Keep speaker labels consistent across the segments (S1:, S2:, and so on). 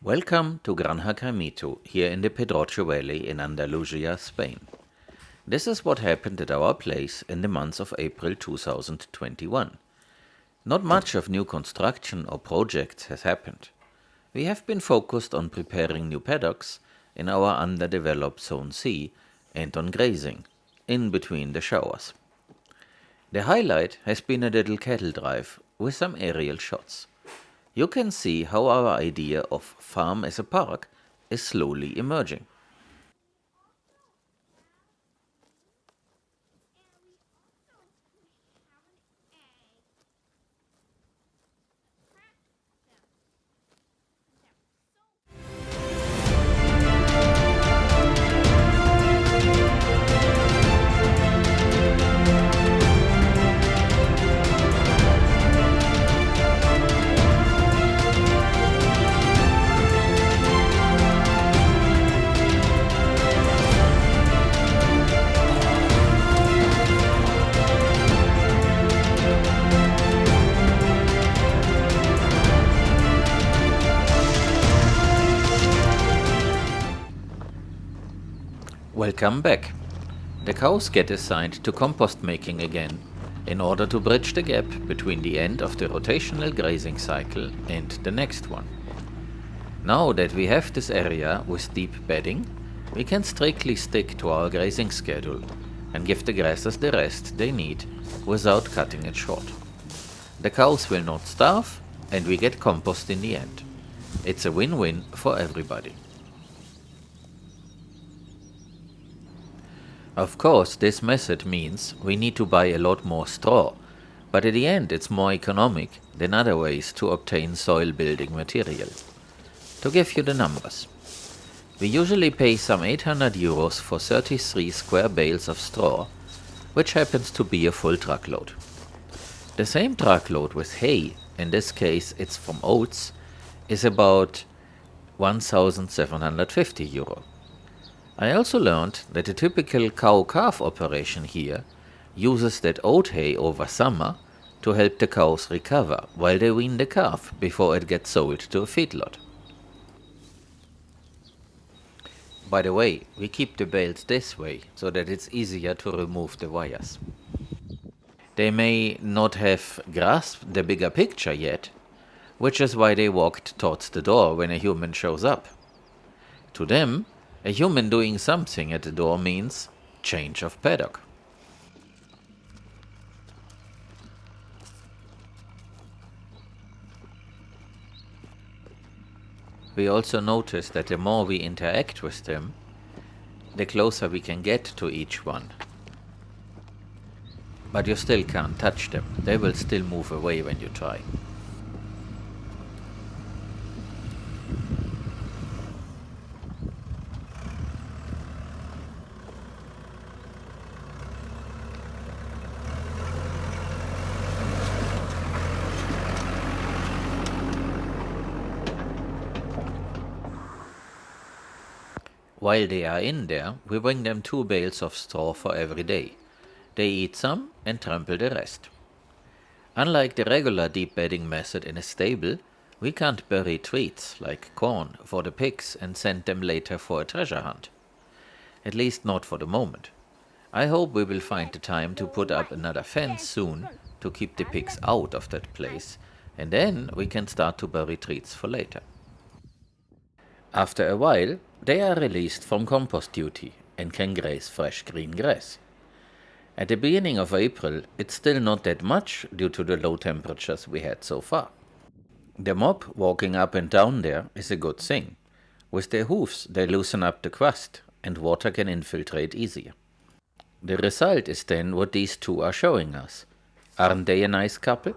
S1: Welcome to Granja Caimito, here in the Pedroches Valley in Andalusia, Spain. This is what happened at our place in the month of April 2021. Not much of new construction or projects has happened. We have been focused on preparing new paddocks in our underdeveloped Zone C and on grazing, in between the showers. The highlight has been a little cattle drive with some aerial shots. You can see how our idea of farm as a park is slowly emerging. Welcome back. The cows get assigned to compost making again in order to bridge the gap between the end of the rotational grazing cycle and the next one. Now that we have this area with deep bedding, we can strictly stick to our grazing schedule and give the grasses the rest they need without cutting it short. The cows will not starve and we get compost in the end. It's a win-win for everybody. Of course, this method means we need to buy a lot more straw, but at the end it's more economic than other ways to obtain soil building material. To give you the numbers, we usually pay some 800 euros for 33 square bales of straw, which happens to be a full truckload. The same truckload with hay, in this case it's from oats, is about 1750 euro. I also learned that a typical cow-calf operation here uses that oat hay over summer to help the cows recover while they wean the calf before it gets sold to a feedlot. By the way, we keep the bales this way so that it's easier to remove the wires. They may not have grasped the bigger picture yet, which is why they walked towards the door when a human shows up. To them, a human doing something at the door means change of paddock. We also notice that the more we interact with them, the closer we can get to each one. But you still can't touch them. They will still move away when you try. While they are in there, we bring them 2 bales of straw for every day. They eat some and trample the rest. Unlike the regular deep bedding method in a stable, we can't bury treats like corn for the pigs and send them later for a treasure hunt. At least not for the moment. I hope we will find the time to put up another fence soon to keep the pigs out of that place, and then we can start to bury treats for later. After a while, they are released from compost duty and can graze fresh green grass. At the beginning of April, it's still not that much due to the low temperatures we had so far. The mob walking up and down there is a good thing. With their hooves, they loosen up the crust and water can infiltrate easier. The result is then what these two are showing us. Aren't they a nice couple?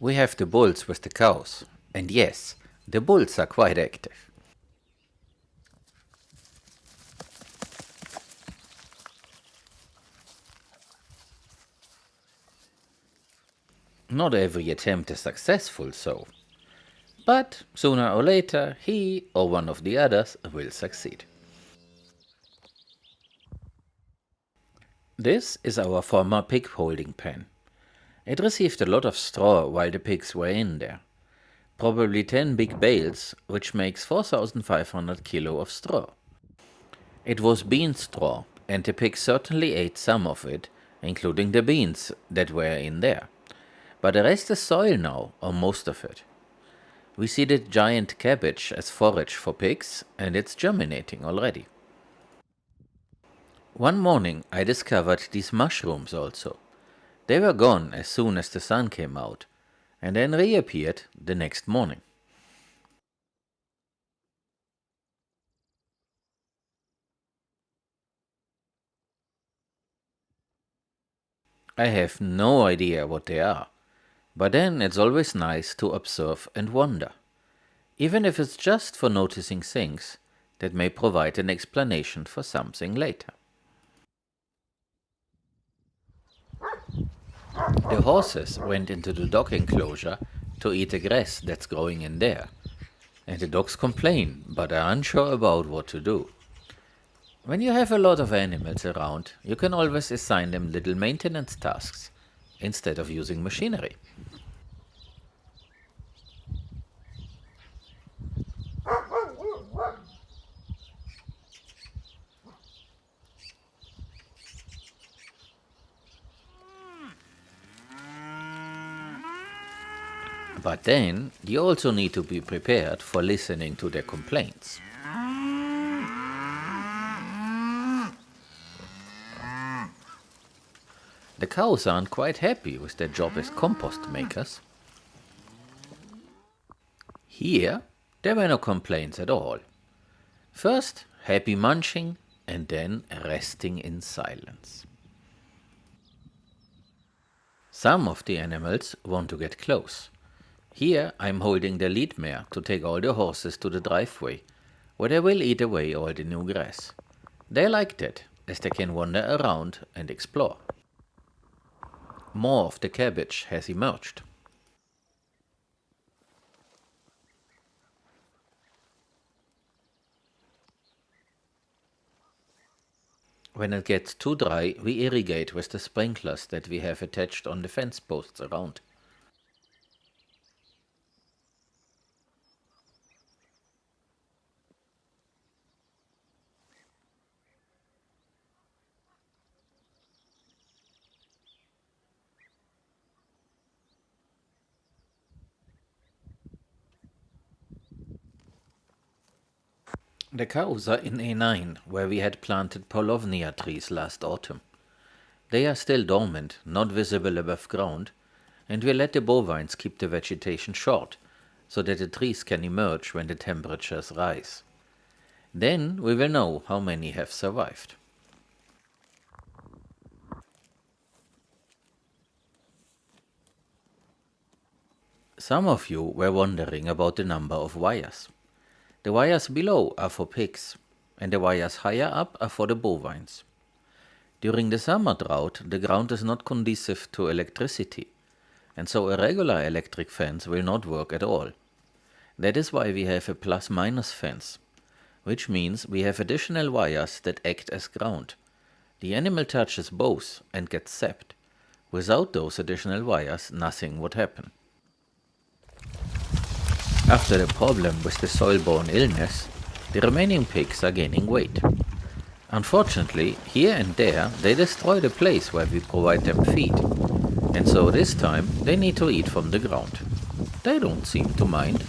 S1: We have the bulls with the cows, and yes, the bulls are quite active. Not every attempt is successful, but sooner or later he or one of the others will succeed. This is our former pig holding pen. It received a lot of straw while the pigs were in there. Probably 10 big bales, which makes 4,500 kilo of straw. It was bean straw, and the pigs certainly ate some of it, including the beans that were in there. But the rest is soil now, or most of it. We see the giant cabbage as forage for pigs, and it's germinating already. One morning I discovered these mushrooms also. They were gone as soon as the sun came out, and then reappeared the next morning. I have no idea what they are, but then it's always nice to observe and wonder, even if it's just for noticing things that may provide an explanation for something later. The horses went into the dog enclosure to eat the grass that's growing in there, and the dogs complain but are unsure about what to do. When you have a lot of animals around, you can always assign them little maintenance tasks instead of using machinery. But then, you also need to be prepared for listening to their complaints. The cows aren't quite happy with their job as compost makers. Here, there were no complaints at all. First, happy munching, and then resting in silence. Some of the animals want to get close. Here, I'm holding the lead mare to take all the horses to the driveway, where they will eat away all the new grass. They like that, as they can wander around and explore. More of the cabbage has emerged. When it gets too dry, we irrigate with the sprinklers that we have attached on the fence posts around. The cows are in A9, where we had planted Polovnia trees last autumn. They are still dormant, not visible above ground, and we let the bovines keep the vegetation short, so that the trees can emerge when the temperatures rise. Then we will know how many have survived. Some of you were wondering about the number of wires. The wires below are for pigs, and the wires higher up are for the bovines. During the summer drought, the ground is not conducive to electricity, and so a regular electric fence will not work at all. That is why we have a plus-minus fence, which means we have additional wires that act as ground. The animal touches both and gets zapped. Without those additional wires, nothing would happen. After the problem with the soil-borne illness, the remaining pigs are gaining weight. Unfortunately, here and there, they destroy the place where we provide them feed, and so this time they need to eat from the ground. They don't seem to mind.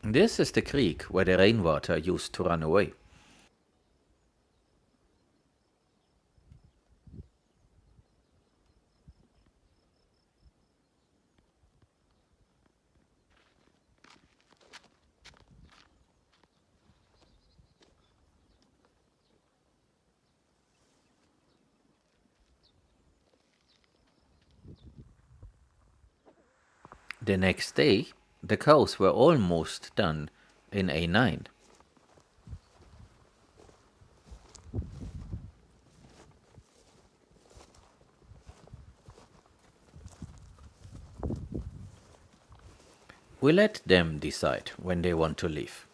S1: This is the creek where the rainwater used to run away. The next day, the cows were almost done in A9. We let them decide when they want to leave.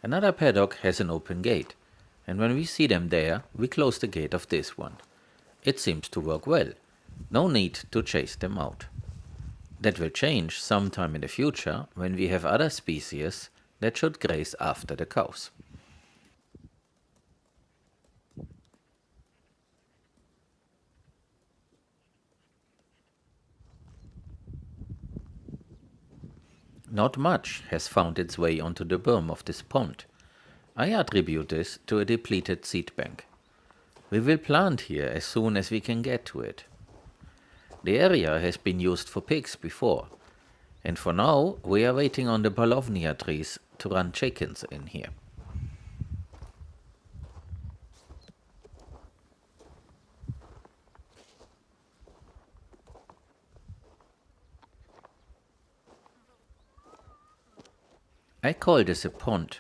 S1: Another paddock has an open gate, and when we see them there, we close the gate of this one. It seems to work well. No need to chase them out. That will change sometime in the future when we have other species that should graze after the cows. Not much has found its way onto the berm of this pond. I attribute this to a depleted seed bank. We will plant here as soon as we can get to it. The area has been used for pigs before, and for now we are waiting on the Bologna trees to run chickens in here. I call this a pond,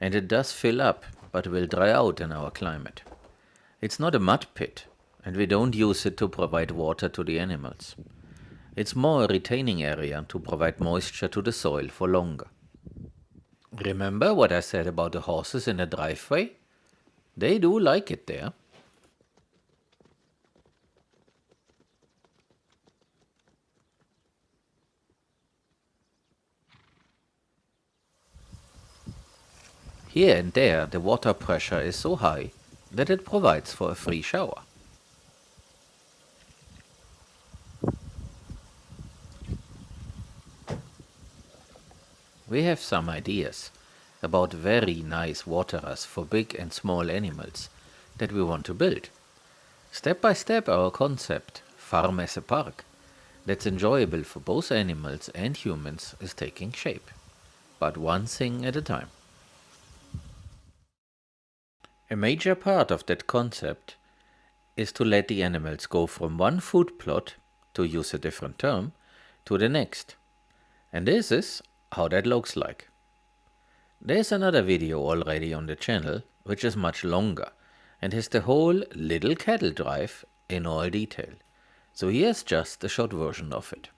S1: and it does fill up, but will dry out in our climate. It's not a mud pit, and we don't use it to provide water to the animals. It's more a retaining area to provide moisture to the soil for longer. Remember what I said about the horses in the driveway? They do like it there. Here and there the water pressure is so high that it provides for a free shower. We have some ideas about very nice waterers for big and small animals that we want to build. Step by step our concept, farm as a park, that's enjoyable for both animals and humans is taking shape. But one thing at a time. A major part of that concept is to let the animals go from one food plot, to use a different term, to the next. And this is how that looks like. There's another video already on the channel, which is much longer, and has the whole little cattle drive in all detail. So here's just a short version of it.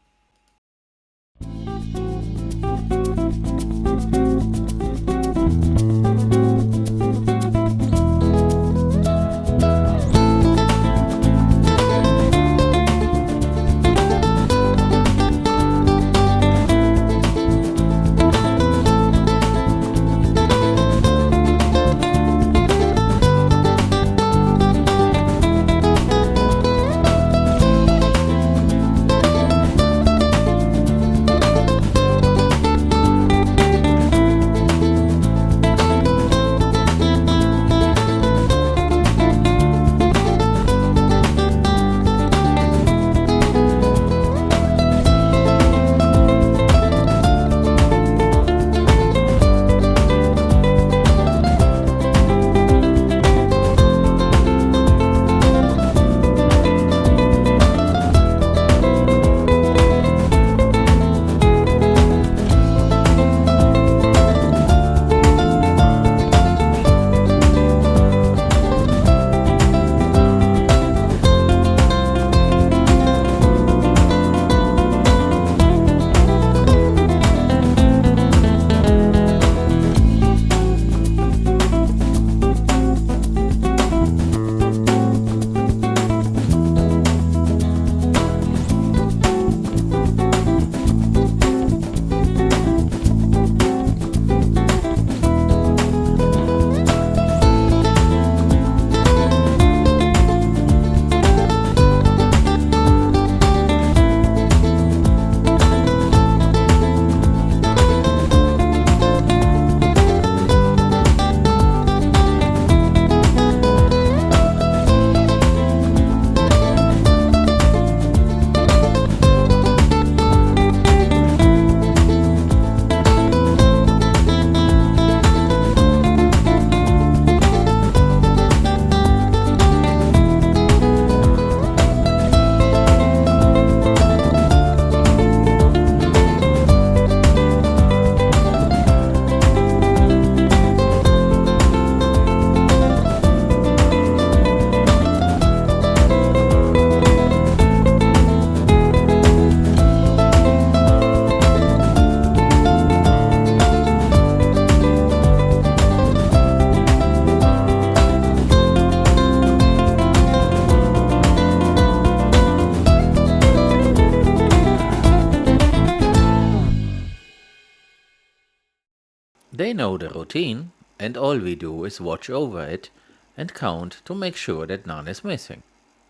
S1: They know the routine, and all we do is watch over it and count to make sure that none is missing.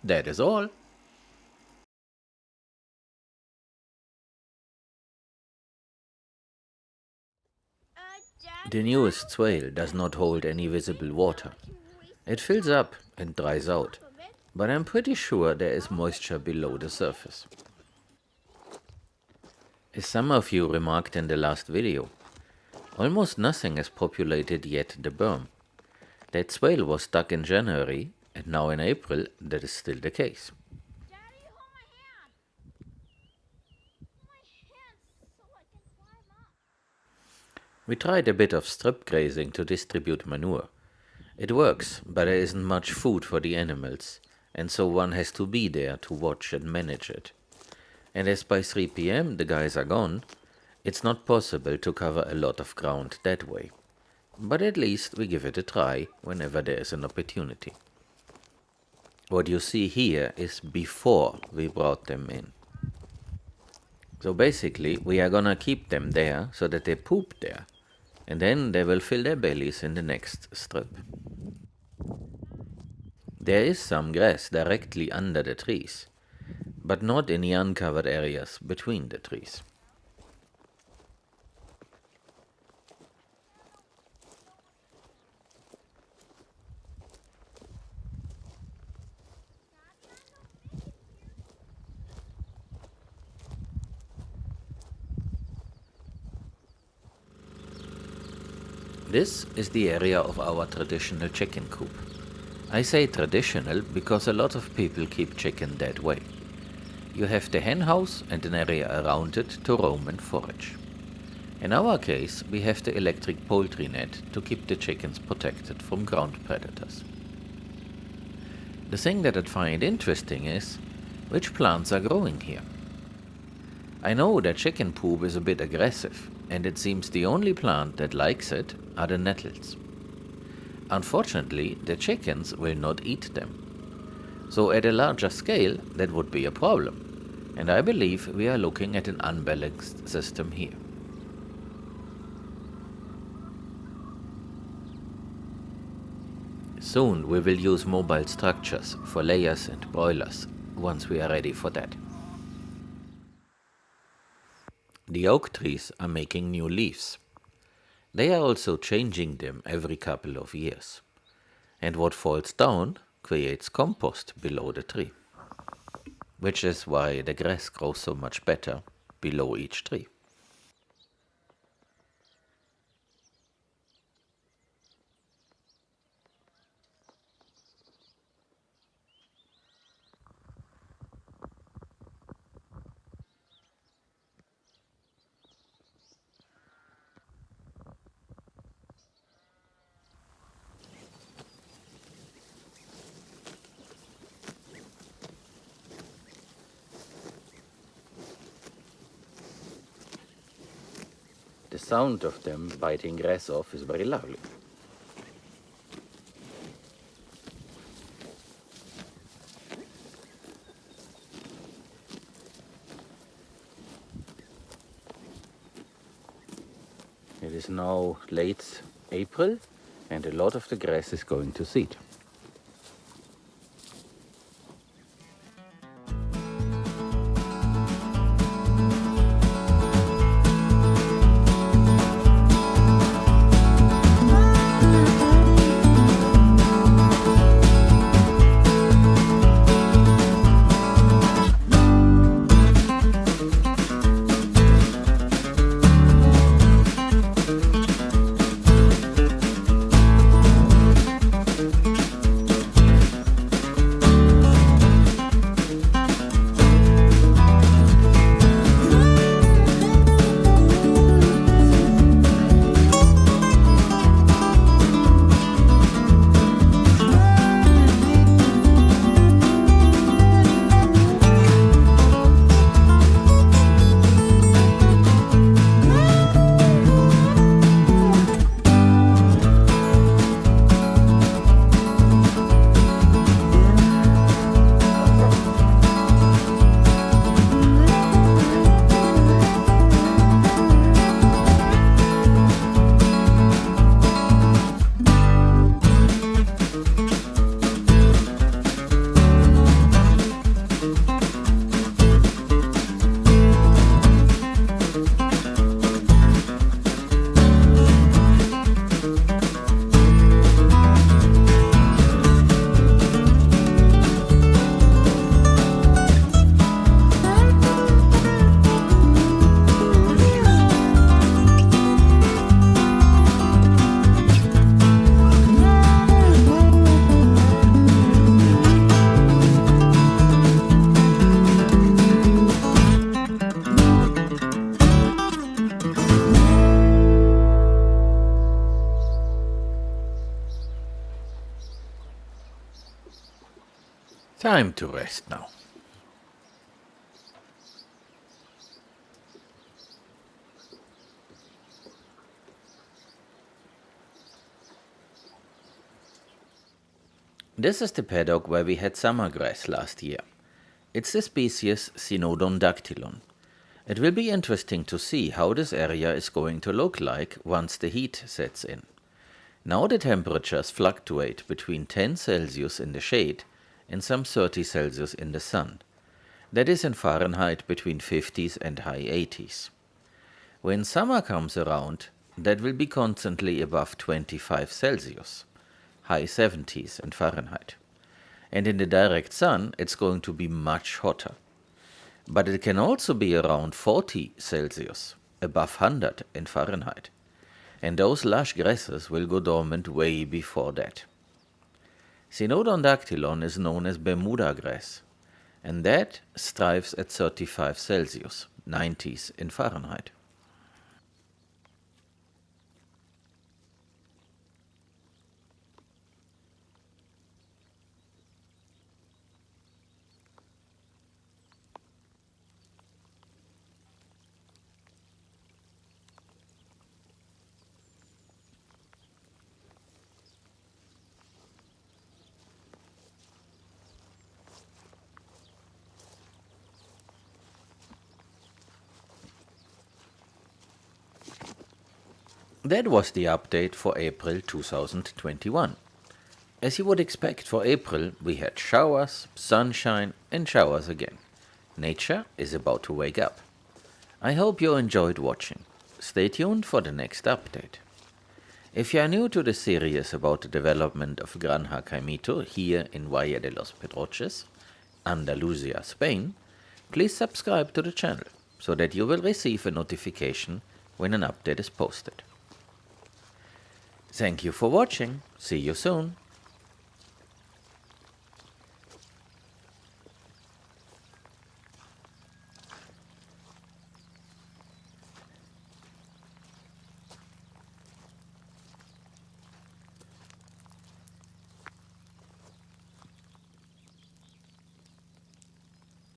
S1: That is all. The newest swale does not hold any visible water. It fills up and dries out, but I'm pretty sure there is moisture below the surface. As some of you remarked in the last video, almost nothing has populated yet the berm. That swale was stuck in January, and now in April that is still the case.
S2: Daddy, hold my hand. My hand so I can climb up.
S1: We tried a bit of strip grazing to distribute manure. It works, but there isn't much food for the animals, and so one has to be there to watch and manage it. And as by 3 p.m. the guys are gone, it's not possible to cover a lot of ground that way. But at least we give it a try whenever there is an opportunity. What you see here is before we brought them in. So basically, we are gonna keep them there so that they poop there, and then they will fill their bellies in the next strip. There is some grass directly under the trees, but not in the uncovered areas between the trees. This is the area of our traditional chicken coop. I say traditional because a lot of people keep chicken that way. You have the hen house and an area around it to roam and forage. In our case, we have the electric poultry net to keep the chickens protected from ground predators. The thing that I find interesting is which plants are growing here. I know that chicken poop is a bit aggressive, and it seems the only plant that likes it are the nettles. Unfortunately, the chickens will not eat them. So at a larger scale, that would be a problem, and I believe we are looking at an unbalanced system here. Soon we will use mobile structures for layers and broilers, once we are ready for that. The oak trees are making new leaves. They are also changing them every couple of years. And what falls down creates compost below the tree, which is why the grass grows so much better below each tree. The sound of them biting grass off is very lovely. It is now late April and a lot of the grass is going to seed. Time to rest now. This is the paddock where we had summer grass last year. It's the species Cynodon. It will be interesting to see how this area is going to look like once the heat sets in. Now the temperatures fluctuate between 10 Celsius in the shade and some 30 Celsius in the sun. That is in Fahrenheit between 50s and high 80s. When summer comes around, that will be constantly above 25 Celsius, high 70s in Fahrenheit. And in the direct sun, it's going to be much hotter. But it can also be around 40 Celsius, above 100 in Fahrenheit. And those lush grasses will go dormant way before that. Cynodon is known as Bermuda grass, and that thrives at 35 Celsius, 90s in Fahrenheit. That was the update for April 2021. As you would expect for April, we had showers, sunshine, and showers again. Nature is about to wake up. I hope you enjoyed watching. Stay tuned for the next update. If you are new to the series about the development of Granja Caimito here in Valle de los Pedroches, Andalusia, Spain, please subscribe to the channel so that you will receive a notification when an update is posted. Thank you for watching. See you soon.